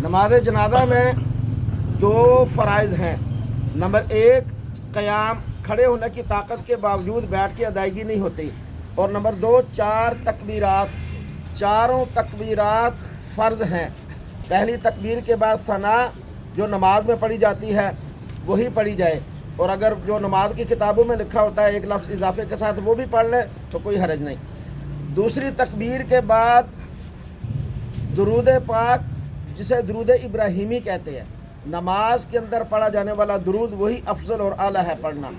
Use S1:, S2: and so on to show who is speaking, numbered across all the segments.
S1: نماز جنازہ میں دو فرائض ہیں۔ نمبر ایک، قیام، کھڑے ہونے کی طاقت کے باوجود بیٹھ کے ادائیگی نہیں ہوتی، اور نمبر دو، چار تکبیرات، چاروں تکبیرات فرض ہیں۔ پہلی تکبیر کے بعد ثنا جو نماز میں پڑھی جاتی ہے وہی پڑھی جائے، اور اگر جو نماز کی کتابوں میں لکھا ہوتا ہے ایک لفظ اضافے کے ساتھ وہ بھی پڑھ لیں تو کوئی حرج نہیں۔ دوسری تکبیر کے بعد درود پاک، جسے درود ابراہیمی کہتے ہیں، نماز کے اندر پڑھا جانے والا درود وہی افضل اور اعلیٰ ہے پڑھنا،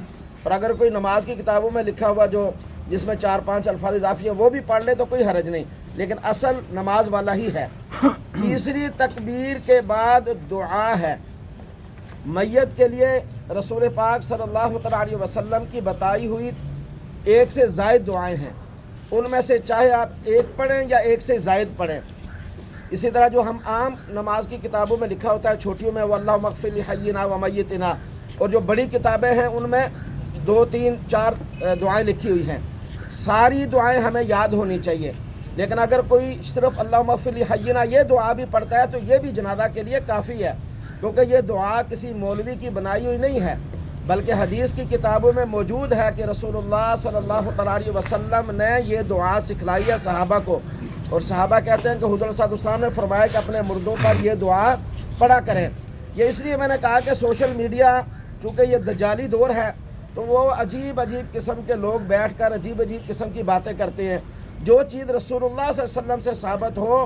S1: اور اگر کوئی نماز کی کتابوں میں لکھا ہوا جو جس میں 4-5 الفاظ اضافی ہیں وہ بھی پڑھ لے تو کوئی حرج نہیں، لیکن اصل نماز والا ہی ہے۔ تیسری تکبیر کے بعد دعا ہے۔ میت کے لیے رسول پاک صلی اللہ تعالیٰ علیہ وسلم کی بتائی ہوئی ایک سے زائد دعائیں ہیں، ان میں سے چاہے آپ ایک پڑھیں یا ایک سے زائد پڑھیں۔ اسی طرح جو ہم عام نماز کی کتابوں میں لکھا ہوتا ہے چھوٹیوں میں وَاللَّهُمَّ اغْفِرْ لِحَيِّنَا وَمَيِّتِنَا، اور جو بڑی کتابیں ہیں ان میں 2, 3, 4 دعائیں لکھی ہوئی ہیں۔ ساری دعائیں ہمیں یاد ہونی چاہیے، لیکن اگر کوئی صرف اللہم اغفر لحینا یہ دعا بھی پڑھتا ہے تو یہ بھی جنازہ کے لیے کافی ہے، کیونکہ یہ دعا کسی مولوی کی بنائی ہوئی نہیں ہے، بلکہ حدیث کی کتابوں میں موجود ہے کہ رسول اللہ صلی اللہ تعالیٰ علیہ وسلم نے یہ دعا سکھلائی ہے صحابہ کو، اور صحابہ کہتے ہیں کہ حضور صلی اللہ علیہ وسلم نے فرمایا کہ اپنے مردوں پر یہ دعا پڑھا کریں۔ یہ اس لیے میں نے کہا کہ سوشل میڈیا چونکہ یہ دجالی دور ہے تو وہ عجیب عجیب قسم کے لوگ بیٹھ کر عجیب عجیب قسم کی باتیں کرتے ہیں۔ جو چیز رسول اللہ صلی اللہ علیہ وسلم سے ثابت ہو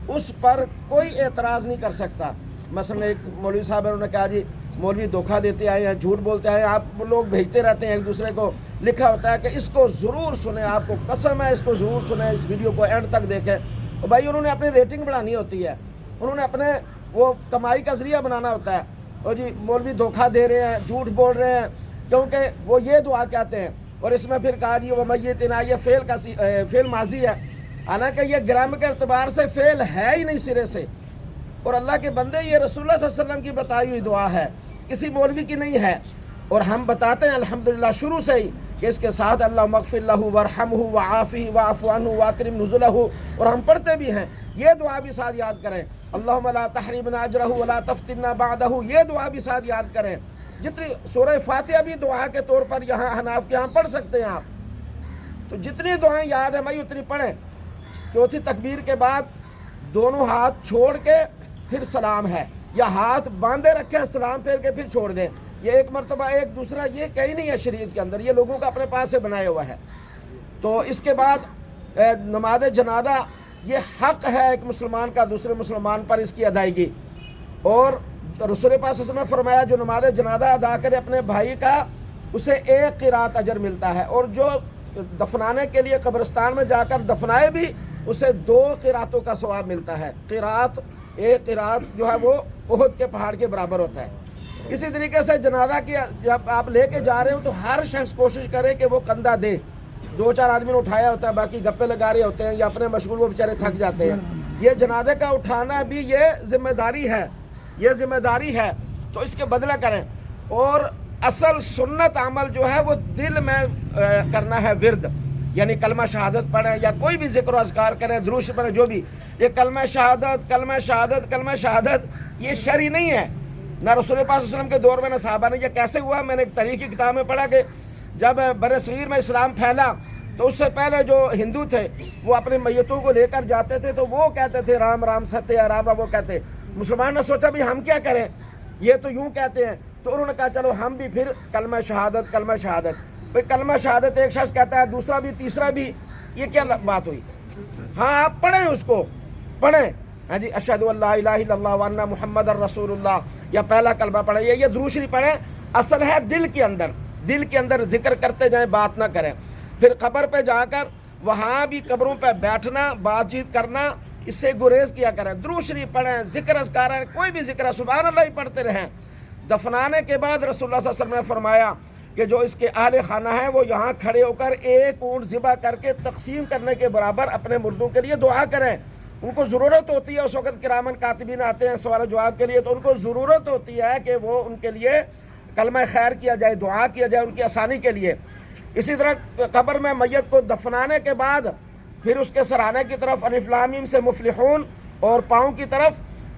S1: اس پر کوئی اعتراض نہیں کر سکتا۔ مثلا ایک مولوی صاحب انہوں نے کہا جی مولوی دھوکہ دیتے آئے ہیں، جھوٹ بولتے آئے ہیں، آپ لوگ بھیجتے رہتے ہیں ایک دوسرے کو، لکھا ہوتا ہے کہ اس کو ضرور سنیں، آپ کو قسم ہے اس کو ضرور سنیں، اس ویڈیو کو اینڈ تک دیکھیں۔ اور بھائی انہوں نے اپنی ریٹنگ بڑھانی ہوتی ہے، انہوں نے اپنے وہ کمائی کا ذریعہ بنانا ہوتا ہے، اور جی مولوی دھوکہ دے رہے ہیں، جھوٹ بول رہے ہیں، کیونکہ وہ یہ دعا کہتے ہیں، اور اس میں پھر کہا جی وہ میتنا، یہ فعل ماضی ہے، حالانکہ یہ گرامر کے اعتبار سے فعل ہے ہی نہیں سرے سے، اور اللہ کے بندے یہ رسول اللہ صلی اللہ علیہ وسلم کی بتائی ہوئی دعا ہے، کسی مولوی کی نہیں ہے، اور ہم بتاتے ہیں الحمدللہ شروع سے ہی کہ اس کے ساتھ اللہم اغفر لہ وارحمہ وعافہ واعف عنہ واکرم نزلہ، اور ہم پڑھتے بھی ہیں، یہ دعا بھی ساتھ یاد کریں، اللہم لا تحرمنا اجرہ ولا تفتنا بعدہ، یہ دعا بھی ساتھ یاد کریں۔ جتنی سورہ فاتحہ بھی دعا کے طور پر یہاں حناف کے ہاں پڑھ سکتے ہیں آپ، تو جتنی دعائیں یاد ہیں بھائی اتنی پڑھیں۔ چوتھی تکبیر کے بعد دونوں ہاتھ چھوڑ کے پھر سلام ہے، یا ہاتھ باندھے رکھیں سلام پھیر کے پھر چھوڑ دیں، یہ ایک مرتبہ ایک دوسرا یہ کہیں نہیں ہے شریعت کے اندر، یہ لوگوں کا اپنے پاس سے بنایا ہوا ہے۔ تو اس کے بعد نماز جنازہ یہ حق ہے ایک مسلمان کا دوسرے مسلمان پر اس کی ادائیگی، اور رسول پاک صلی اللہ علیہ وسلم نے فرمایا جو نماز جنازہ ادا کرے اپنے بھائی کا اسے 1 قرات اجر ملتا ہے، اور جو دفنانے کے لیے قبرستان میں جا کر دفنائے بھی اسے 2 قراتوں کا ثواب ملتا ہے۔ قرات، 1 قرات جو ہے وہ احد کے پہاڑ کے برابر ہوتا ہے۔ اسی طریقے سے جنازہ کی جب آپ لے کے جا رہے ہو تو ہر شخص کوشش کرے کہ وہ کندھا دے، 2-4 آدمی نے اٹھایا ہوتا ہے، باقی گپے لگا رہے ہوتے ہیں یا اپنے مشغول، وہ بیچارے تھک جاتے ہیں۔ یہ جنازے کا اٹھانا بھی یہ ذمہ داری ہے، یہ ذمہ داری ہے، تو اس کے بدلہ کریں۔ اور اصل سنت عمل جو ہے وہ دل میں کرنا ہے، ورد، یعنی کلمہ شہادت پڑھیں یا کوئی بھی ذکر و اذکار کریں، دروش پڑھیں، جو بھی، یہ کلمہ شہادت کلمہ شہادت کلمہ شہادت یہ شرعی نہیں ہے، نہ رسول پاک صلی اللہ علیہ وسلم کے دور میں نہ صحابہ نے۔ یہ کیسے ہوا؟ میں نے ایک تاریخ کی کتاب میں پڑھا کہ جب برصغیر میں اسلام پھیلا تو اس سے پہلے جو ہندو تھے وہ اپنے میتوں کو لے کر جاتے تھے تو وہ کہتے تھے رام رام ستیہ رام رام، وہ کہتے، مسلمان نے سوچا بھی ہم کیا کریں، یہ تو یوں کہتے ہیں، تو انہوں نے کہا چلو ہم بھی پھر کلمہ شہادت کلمہ شہادت، بھئی کلمہ شہادت ایک شخص کہتا ہے، دوسرا بھی، تیسرا بھی، یہ کیا بات ہوئی؟ ہاں آپ پڑھیں، اس کو پڑھیں، ہاں جی، اشہدو ان لا الہ الا اللہ وان محمد الرسول اللہ، یا پہلا کلمہ پڑھیں، یہ دروش نہیں پڑھیں، اصل ہے دل کے اندر ذکر کرتے جائیں، بات نہ کریں۔ پھر قبر پہ جا کر وہاں بھی قبروں پہ بیٹھنا، بات چیت کرنا، اس سے گریز کیا کریں، دروش شریف پڑھیں، ذکر اذکار ہے، کوئی بھی ذکر ہے، سبحان اللہ ہی پڑھتے رہیں۔ دفنانے کے بعد رسول اللہ صلی اللہ علیہ وسلم نے فرمایا کہ جو اس کے اہل خانہ ہیں وہ یہاں کھڑے ہو کر 1 اونٹ ذبح کر کے تقسیم کرنے کے برابر اپنے مردوں کے لیے دعا کریں۔ ان کو ضرورت ہوتی ہے، اس وقت کرامن کاتبین آتے ہیں سوال و جواب کے لیے، تو ان کو ضرورت ہوتی ہے کہ وہ ان کے لیے کلمہ خیر کیا جائے، دعا کیا جائے ان کی آسانی کے لیے۔ اسی طرح قبر میں میت کو دفنانے کے بعد پھر اس کے سرانے کی طرف الف لام میم سے مفلحون اور پاؤں کی طرف